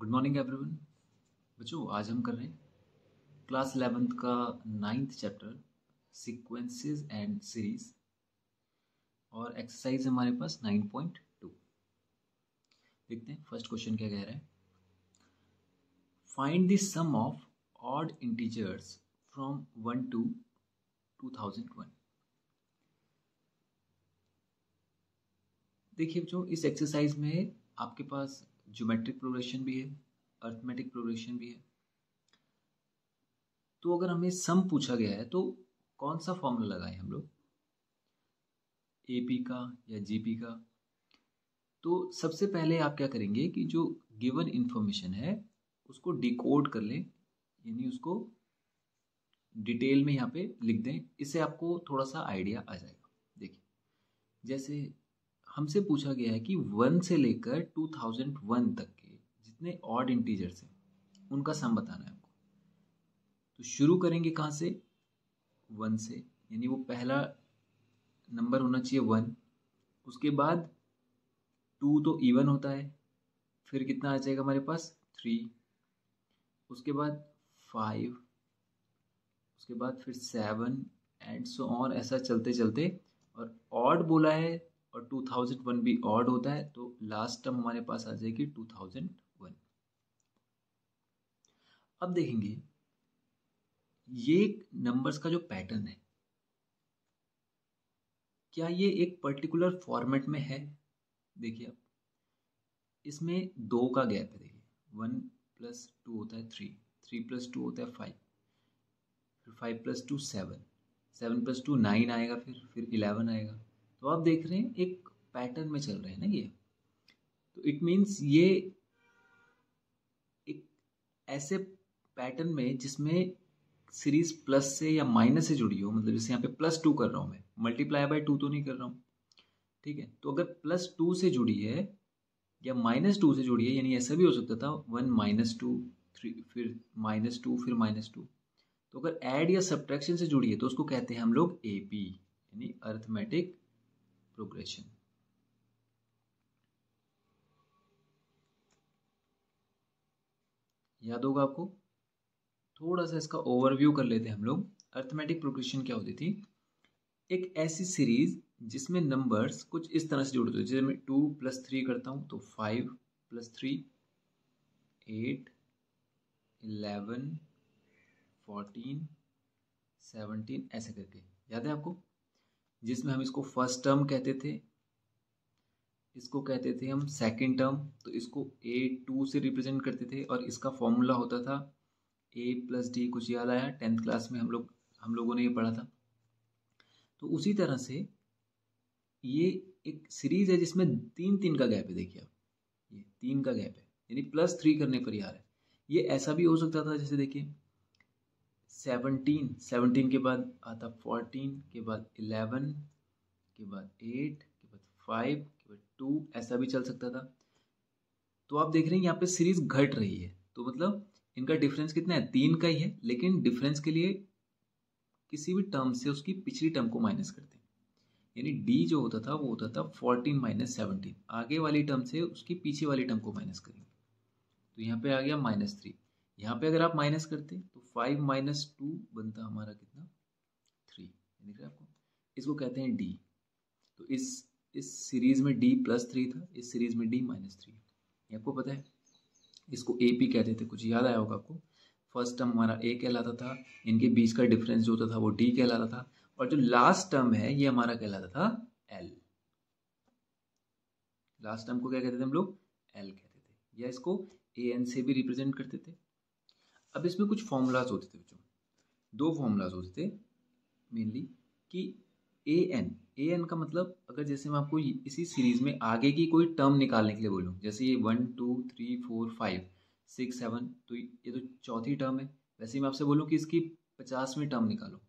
Good morning everyone. बच्चों, आज हम कर रहे हैं क्लास 11th का 9th chapter sequences and series और एक्सरसाइज हमारे पास 9.2। देखते हैं फर्स्ट क्वेश्चन क्या कह रहा है। Find the sum of odd integers from 1 to 2001। देखिए बच्चों, इस एक्सरसाइज में आपके पास ज्योमेट्रिक प्रोग्रेशन भी है, अर्थमेटिक प्रोग्रेशन भी है। तो अगर हमें सम पूछा गया है तो कौन सा फॉर्मूला लगाएं हम लोग, एपी का या जीपी का। तो सबसे पहले आप क्या करेंगे कि जो गिवन इंफॉर्मेशन है उसको डिकोड कर लें, यानी उसको डिटेल में यहाँ पे लिख दें। इससे आपको थोड़ा सा आइडिया आ जाएगा। देखिए, जैसे हमसे पूछा गया है कि 1 से लेकर 2001 तक के जितने ऑड इंटीजर्स हैं उनका सम बताना है आपको। तो शुरू करेंगे कहाँ से, 1 से, यानी वो पहला नंबर होना चाहिए 1। उसके बाद 2 तो इवन होता है, फिर कितना आ जाएगा हमारे पास 3, उसके बाद 5, उसके बाद फिर 7 एंड सो ऑन, ऐसा चलते चलते। और ऑड बोला है और 2001 भी ऑड होता है, तो लास्ट टर्म हमारे पास आ जाएगी 2001। अब देखेंगे ये नंबर्स का जो पैटर्न है, क्या ये एक पर्टिकुलर फॉर्मेट में है। देखिए आप, इसमें 2 का गैप है। देखिए 1 + 2 होता है 3, 3 + 2 होता है 5, फिर 5 + 2 7, 7 + 2 9 आएगा, फिर 11 आएगा। तो आप देख रहे हैं एक पैटर्न में चल रहे हैं ना ये। तो इट मीन्स ये एक ऐसे पैटर्न में जिसमें सीरीज प्लस से या माइनस से जुड़ी हो। मतलब जैसे यहाँ पे +2 कर रहा हूँ मैं, मल्टीप्लाई बाय 2 तो नहीं कर रहा हूँ, ठीक है। तो अगर +2 से जुड़ी है या -2 से जुड़ी है, यानी ऐसा भी हो सकता था 1 - 2 3 फिर -2 फिर -2। तो अगर ऐड या सब्ट्रैक्शन से जुड़ी है तो उसको कहते हैं हम लोग एपी, यानी अर्थमेटिक प्रोग्रेशन। याद होगा आपको। थोड़ा सा इसका ओवरव्यू कर लेते हैं हम लोग। अर्थमेटिक प्रोग्रेशन क्या होती थी, एक ऐसी सीरीज जिसमें नंबर्स कुछ इस तरह से जुड़ते थे। जैसे मैं 2 + 3 करता हूँ तो 5 + 3 8 11 14 17, ऐसे करके। याद है आपको, जिसमें हम इसको फर्स्ट टर्म कहते थे, इसको कहते थे हम सेकंड टर्म। तो इसको A2 से रिप्रेजेंट करते थे और इसका फॉर्मूला होता था A + D। कुछ याद आया, 10th क्लास में हम लोगों ने ये पढ़ा था। तो उसी तरह से ये एक सीरीज है जिसमें 3 का गैप है। देखिए आप, ये 3 का गैप है, यानी +3 करने पर ही आ रहा है। ये ऐसा भी हो सकता था, जैसे देखिए 17 के बाद आता 14 के बाद 11 के बाद 8 के बाद 5 के बाद 2, ऐसा भी चल सकता था। तो आप देख रहे हैं यहाँ पे सीरीज घट रही है। तो मतलब इनका डिफरेंस कितना है, 3 का ही है, लेकिन डिफरेंस के लिए किसी भी टर्म से उसकी पिछली टर्म को माइनस करते हैं। यानी डी जो होता था वो होता था 14 - 17, आगे वाली टर्म से उसकी पीछे वाली टर्म को माइनस करेंगे। तो यहाँ पे आ गया -3। यहाँ पे अगर आप माइनस करते तो 5 - 2 बनता हमारा कितना, 3। दिख रहा है आपको, इसको कहते हैं डी। तो इस सीरीज में D +3 था, इस सीरीज में D -3 है। ये आपको पता है। इसको AP कहते थे, कुछ याद आया होगा आपको। फर्स्ट टर्म हमारा A कहलाता था, इनके बीच का डिफरेंस जो होता था वो D कहलाता था, और जो लास्ट टर्म है ये हमारा कहलाता था L। लास्ट टर्म को क्या कहते थे हम लोग, L कहते थे, या इसको AN से भी रिप्रेजेंट करते थे। अब इसमें कुछ फॉर्मूलाज होते थे बच्चों, 2 फॉर्मूलाज होते थे मेनली, कि एन का मतलब, अगर जैसे मैं आपको इसी सीरीज में आगे की कोई टर्म निकालने के लिए बोलूँ, जैसे ये 1 2 3 4 5 6 7, तो ये तो चौथी टर्म है। वैसे ही मैं आपसे बोलूँ कि इसकी 50वीं टर्म निकालो,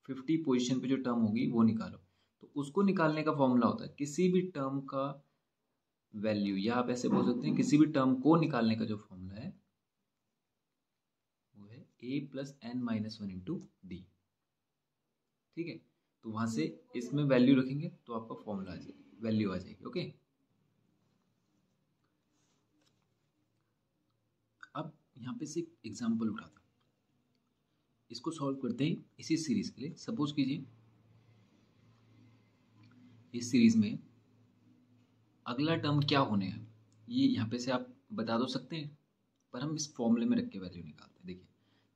50 पोजीशन पे जो टर्म होगी वो निकालो, तो उसको निकालने का फॉर्मूला होता है किसी भी टर्म का वैल्यू, या आप ऐसे बोल सकते हैं किसी भी टर्म को निकालने का जो फॉर्मूला है वो है A + n - 1 × D। ठीक है, तो वहां से इसमें वैल्यू रखेंगे तो आपका फॉर्मूला आ जाएगी, वैल्यू आ जाएगी। ओके, यहाँ पे से एग्जाम्पल उठाते हैं, इसको सॉल्व करते हैं इसी सीरीज के लिए। सपोज कीजिए इस सीरीज में अगला टर्म क्या होने है, ये यहाँ पे से आप बता दो सकते हैं, पर हम इस फॉर्मूले में रख के वैल्यू निकालते हैं। देखिए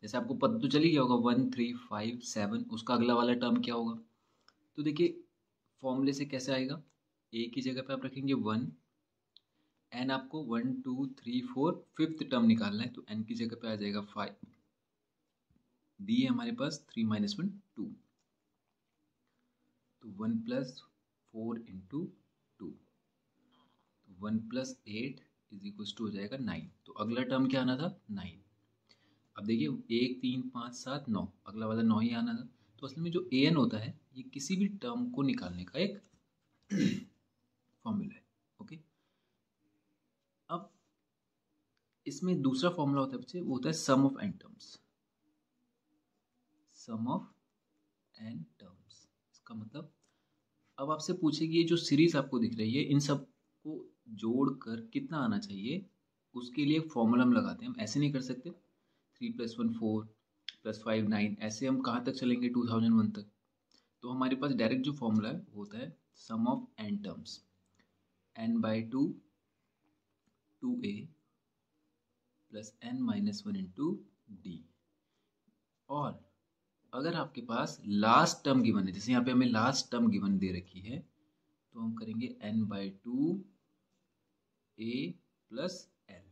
जैसे आपको पता तो चल ही गया होगा 1 3 5 7, उसका अगला वाला टर्म क्या होगा। तो देखिए फॉर्मूले से कैसे आएगा, ए की जगह पे आप रखेंगे 1, एन आपको 1 2 3 4 5th टर्म निकालना है, तो एन की जगह पे आ जाएगा 5, डी है हमारे पास 3 - 1 2, तो 1 + 4 × 2, 1 + 8 = हो जाएगा 9। तो अगला टर्म क्या आना था 9। अब देखिए 1 3 5 7 9, अगला वाला 9 ही आना था। तो असल में जो ए एन होता है ये किसी भी टर्म को निकालने का एक फॉर्मूला है। ओके, अब इसमें दूसरा फॉर्मूला होता है बच्चे, वो होता है sum of N terms. Sum of N terms, इसका मतलब अब आपसे पूछेगी ये जो सीरीज आपको दिख रही है इन सब को जोड़कर कितना आना चाहिए, उसके लिए फॉर्मूला हम लगाते हैं। हम ऐसे नहीं कर सकते 3 + 1 4 + 5 9, ऐसे हम कहाँ तक चलेंगे 2001 तक। तो हमारे पास डायरेक्ट जो फॉर्मूला है वो होता है sum of N terms, n/2 2a + n - 1 × d। और अगर आपके पास लास्ट टर्म गिवन है, जैसे यहाँ पे हमें लास्ट टर्म गिवन दे रखी है, तो हम करेंगे n/2 a + l,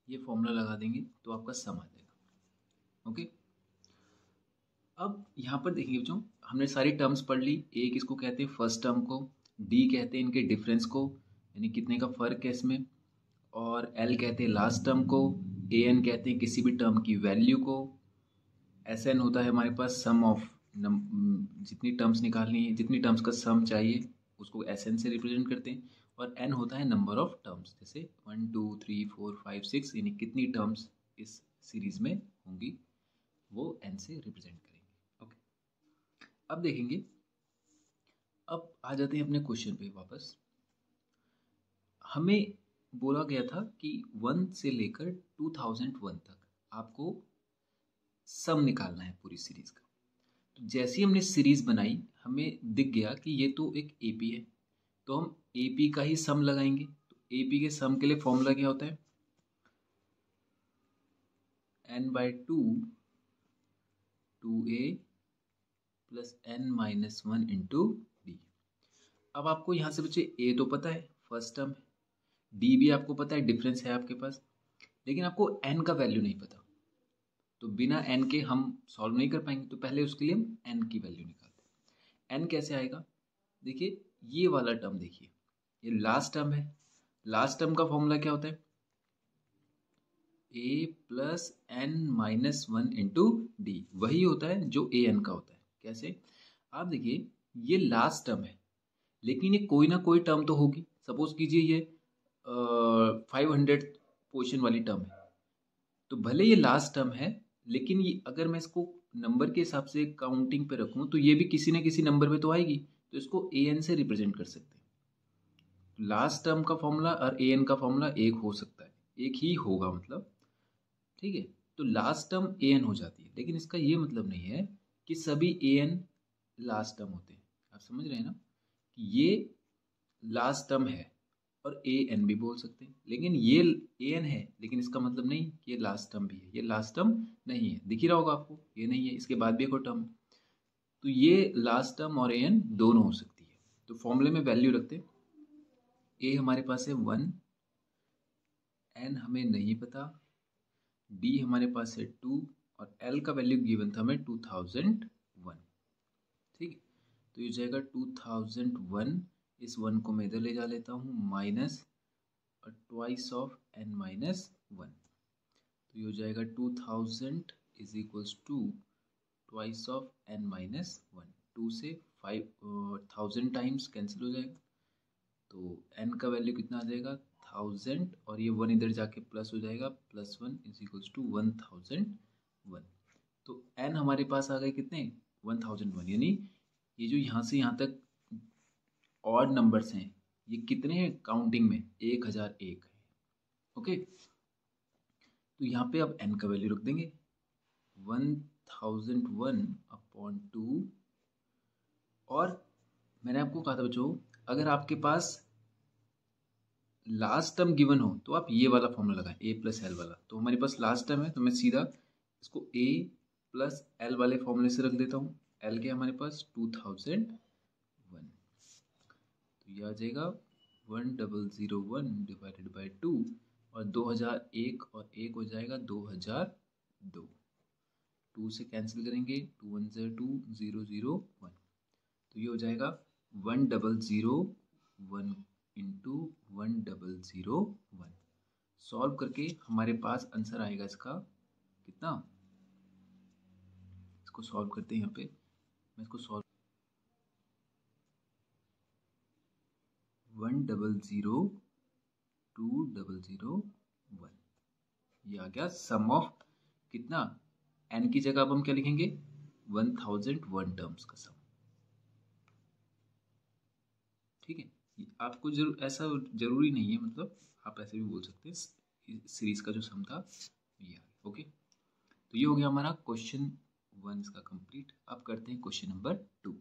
ये फॉर्मूला लगा देंगे तो आपका सम आ जाएगा। ओके, अब यहाँ पर देखिए बच्चों हमने सारी टर्म्स पढ़ ली। ए किसको कहते हैं फर्स्ट टर्म को, डी कहते हैं इनके डिफरेंस को यानी कितने का फर्क है इसमें, और एल कहते हैं लास्ट टर्म को, ए एन कहते हैं किसी भी टर्म की वैल्यू को, एस एन होता है हमारे पास सम ऑफ जितनी टर्म्स निकालनी है, जितनी टर्म्स का सम चाहिए उसको एस एन से रिप्रेजेंट करते हैं, और एन होता है नंबर ऑफ टर्म्स, जैसे 1 2 3 4 5 6 यानी कितनी टर्म्स इस सीरीज में होंगी वो एन से रिप्रेजेंट करेंगे। ओके, अब देखेंगे, अब आ जाते हैं अपने क्वेश्चन पे वापस। हमें बोला गया था कि 1 से लेकर 2001 तक आपको सम निकालना है पूरी सीरीज का। तो जैसे ही हमने सीरीज बनाई हमें दिख गया कि ये तो एक एपी है, तो हम एपी का ही सम लगाएंगे। तो एपी के सम के लिए फॉर्मूला क्या होता है n/2 2a + n - 1 × d। अब आपको यहाँ से बच्चे ए तो पता है फर्स्ट टर्म है, डी भी आपको पता है डिफरेंस है आपके पास, लेकिन आपको एन का वैल्यू नहीं पता। तो बिना एन के हम सॉल्व नहीं कर पाएंगे, तो पहले उसके लिए हम एन की वैल्यू निकालते हैं। एन कैसे आएगा, देखिए ये वाला टर्म देखिए, ये लास्ट टर्म है। लास्ट टर्म का फॉर्मूला क्या होता है a + n - 1 × d, वही होता है जो ए एन का होता है। कैसे, आप देखिए ये लास्ट टर्म है, लेकिन ये कोई ना कोई टर्म तो होगी। सपोज कीजिए ये 500 पोजीशन वाली टर्म है, तो भले ये लास्ट टर्म है, लेकिन ये अगर मैं इसको नंबर के हिसाब से काउंटिंग पे रखूं तो ये भी किसी न किसी नंबर पे तो आएगी, तो इसको ए एन से रिप्रेजेंट कर सकते हैं। लास्ट टर्म का फॉर्मूला और ए एन का फॉर्मूला एक हो सकता है, एक ही होगा मतलब, ठीक है। तो लास्ट टर्म ए एन हो जाती है, लेकिन इसका ये मतलब नहीं है कि सभी ए एन लास्ट टर्म होते हैं। आप समझ रहे हैं ना कि ये लास्ट टर्म है और ए एन भी बोल सकते हैं, लेकिन ये ए एन है, लेकिन इसका मतलब नहीं कि ये लास्ट टर्म भी है। ये लास्ट टर्म नहीं है, दिख ही रहा होगा आपको, ये नहीं है, इसके बाद भी एक और टर्म है। तो ये लास्ट टर्म और ए एन दोनों हो सकती है। तो फॉर्मूले में वैल्यू रखते हैं, ए हमारे पास है 1, एन हमें नहीं पता, डी हमारे पास है 2, और एल का वैल्यू गिवन था हमें 2001। ठीक है, तो ये जाएगा 2001, इस 1 को मैं इधर ले जा लेता हूँ, माइनस और ट्वाइस ऑफ n - 1, तो ये हो जाएगा 2000 = ट्वाइस ऑफ n - 1। 2 से 1000 टाइम्स कैंसिल हो जाएगा, तो n का वैल्यू कितना आ जाएगा 1000, और ये 1 इधर जाके प्लस हो जाएगा, +1 = 1001। तो n हमारे पास आ गए कितने 1001, यानी ये जो यहाँ से यहाँ तक ऑड नंबर्स हैं ये कितने हैं काउंटिंग में 1001 है। ओके, तो यहाँ पे अब n का वैल्यू रख देंगे 1001/2। और मैंने आपको कहा था बच्चों, अगर आपके पास लास्ट टर्म गिवन हो तो आप ये वाला फॉर्मूला लगाएं, a प्लस एल वाला। तो हमारे पास लास्ट टर्म है तो मैं सीधा इसको a प्लस एल वाले फॉर्मूले से रख देता हूँ। एल के हमारे पास 2001, तो ये आ जाएगा 1001/2 और 2001 और 1 हो जाएगा 2002। 2 से कैंसिल करेंगे, 2 1 2 0 0 1, तो ये हो जाएगा 1001 इंटू 1001। सॉल्व करके हमारे पास आंसर आएगा इसका कितना, इसको सॉल्व करते हैं। यहाँ पे मैं इसको सॉल्व 10020001, ये आ गया सम ऑफ कितना, एन की जगह अब हम क्या लिखेंगे 1001 टर्म्स का सम। ठीक है, आपको ऐसा जरूरी नहीं है, मतलब आप ऐसे भी बोल सकते हैं सीरीज का जो सम था ये। ओके, तो ये हो गया हमारा क्वेश्चन 1 इसका कंप्लीट। अब करते हैं क्वेश्चन नंबर 2।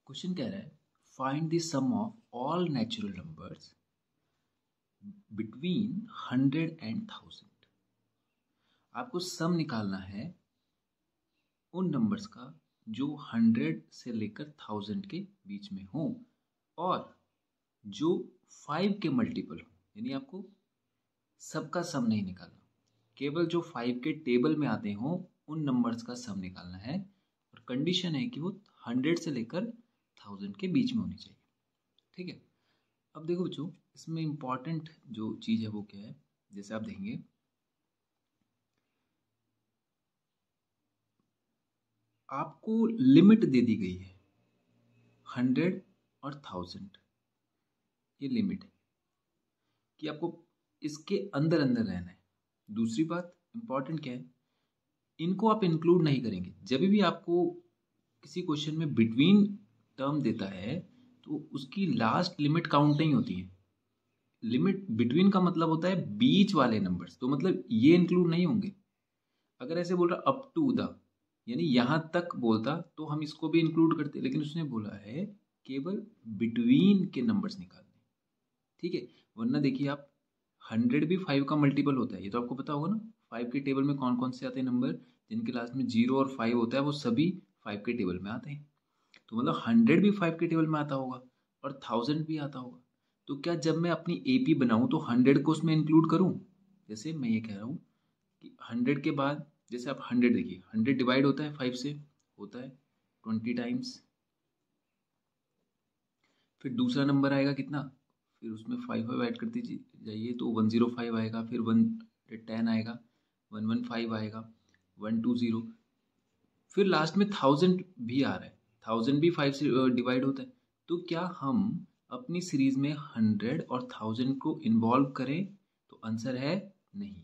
क्वेश्चन कह रहा है find the sum of all natural numbers between 100 and 1000। आपको सम निकालना है उन नंबर्स का जो 100 से लेकर 1000 के बीच में हो और जो 5 के मल्टीपल हो। यानी आपको सबका सम नहीं निकालना, केवल जो 5 के टेबल में आते हो उन नंबर्स का सम निकालना है। और कंडीशन है कि वो 100 से लेकर 1000 के बीच में होनी चाहिए। ठीक है, अब देखो बच्चों, इसमें इंपॉर्टेंट जो चीज़ है वो क्या है, जैसे आप देखेंगे आपको लिमिट दे दी गई है 100 और 1000, ये लिमिट है कि आपको इसके अंदर अंदर रहना है। दूसरी बात इंपॉर्टेंट क्या है, इनको आप इंक्लूड नहीं करेंगे। जब भी आपको किसी क्वेश्चन में बिटवीन टर्म देता है तो उसकी लास्ट लिमिट काउंट नहीं होती है। लिमिट बिटवीन का मतलब होता है बीच वाले नंबर्स, तो मतलब ये इंक्लूड नहीं होंगे। अगर ऐसे बोल रहा अप टू द, यानी यहां तक बोलता तो हम इसको भी इंक्लूड करते, लेकिन उसने बोला है केवल बिटवीन के नंबर्स निकालने। ठीक है, वरना देखिए आप 100 भी 5 का मल्टीपल होता है, ये तो आपको पता होगा ना। 5 के टेबल में कौन कौन से आते हैं नंबर, जिनके लास्ट में 0 और 5 होता है, वो सभी 5 के टेबल में आते हैं। तो मतलब 100 भी 5 के टेबल में आता होगा और 1000 भी आता होगा। तो क्या जब मैं अपनी एपी बनाऊं तो 100 को उसमें इंक्लूड करूं। जैसे मैं ये कह रहा हूँ कि 100 के बाद जैसे आप 100 देखिए, 100 डिवाइड होता है 5 से, होता है 20 टाइम्स। फिर दूसरा नंबर आएगा कितना, फिर उसमें 5 ऐड करते जाइए तो 105 आएगा, फिर 110 आएगा, 115 आएगा, 120, फिर लास्ट में 1000 भी आ रहा है। 1000 भी 5 से डिवाइड होता है। तो क्या हम अपनी सीरीज में 100 और 1000 को इन्वॉल्व करें, तो आंसर है नहीं,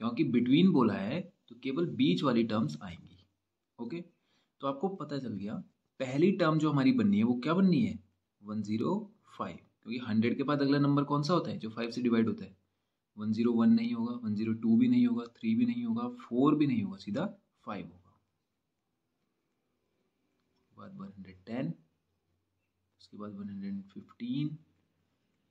क्योंकि बिटवीन बोला है तो केवल बीच वाली टर्म्स आएंगी। ओके, तो आपको पता चल गया पहली टर्म जो हमारी बननी है वो क्या बननी है 105, क्योंकि 100 के बाद अगला नंबर कौन सा होता है जो 5 से डिवाइड होता है। 101 नहीं होगा, 102 भी नहीं होगा, 3 भी नहीं होगा, 4 भी नहीं होगा, सीधा 5 होगा। बाद 110, उसके बाद 115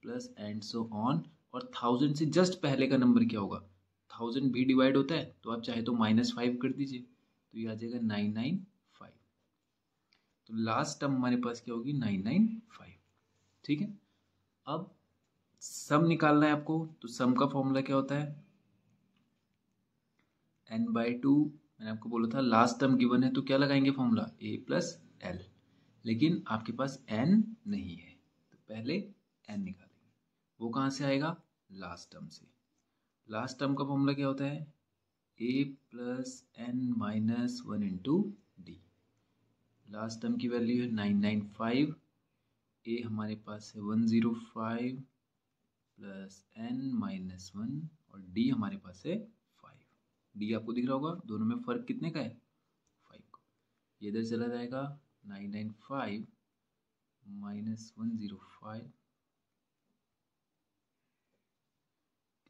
प्लस एंड सो ऑन। और 1000 से जस्ट पहले का नंबर क्या होगा, 1000 भी डिवाइड होता है तो आप चाहे तो -5 कर दीजिए, तो ये आ जाएगा 995। तो लास्ट टर्म हमारे पास क्या होगी 995। ठीक है, अब सम निकालना है आपको, तो सम का फॉर्मूला क्या होता है n/2। मैंने आपको बोला था लास्ट टर्म गिवन है तो क्या लगाएंगे फॉर्मूला a प्लस एल, लेकिन आपके पास n नहीं है तो पहले n निकालेंगे। वो कहाँ से आएगा, लास्ट टर्म से। लास्ट टर्म का फॉर्मूला क्या होता है a plus n minus 1 into D. Last term की वैल्यू है 995, a हमारे पास है 105 प्लस n माइनस 1 और d हमारे पास है 5। d आपको दिख रहा होगा, दोनों में फर्क कितने का है 5 का। ये इधर चला जाएगा 995 माइनस 105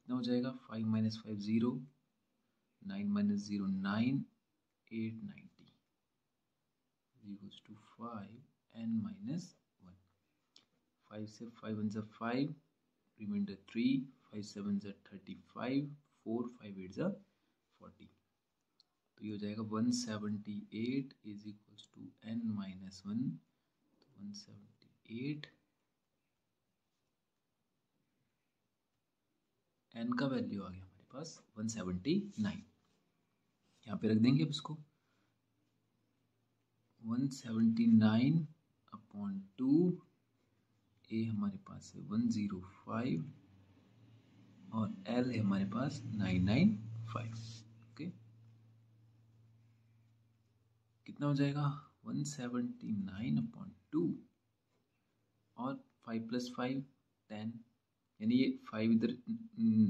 कितना हो जाएगा 5 minus 5 0, 9 minus 0 9, 8 90 equals to 5 n minus 1। 5 से 5 1 जा 5, रिमाइंडर 3, 5 7 जा 35, 4 5 8 जा 40। तो ये हो जाएगा 178 is equals to n minus 1। तो 178 n का वैल्यू आ गया हमारे पास 179। यहाँ पे रख देंगे अब इसको 179 अपॉन 2, ए हमारे पास है 105 और एल है हमारे पास 995। ओके, कितना हो जाएगा 179 अपॉन 2 और 5 प्लस 5 10, यानी ये 5 इधर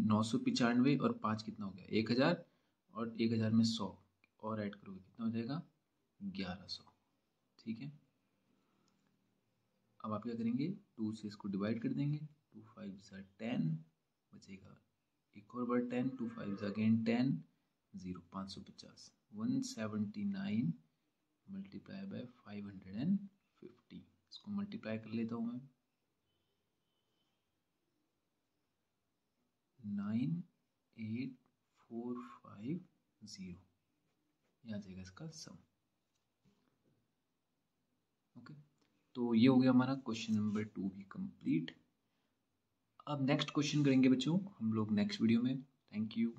995 और 5 कितना हो गया 1000 और 1000 में 100 और ऐड करोगे कितना हो जाएगा 1100। ठीक है, अब आप क्या करेंगे 2 से इसको डिवाइड कर देंगे, 2 5 सा 10 बचेगा एक और बार 10, 2 5 अगेन 10, 0 550। 179 मल्टीप्लाई बाय 550, इसको मल्टीप्लाई कर लेता हूँ मैं 98450, ये आ जाएगा इसका सम। ओके, तो ये हो गया हमारा क्वेश्चन नंबर 2 भी कंप्लीट। अब नेक्स्ट क्वेश्चन करेंगे बच्चों हम लोग नेक्स्ट वीडियो में। Thank you.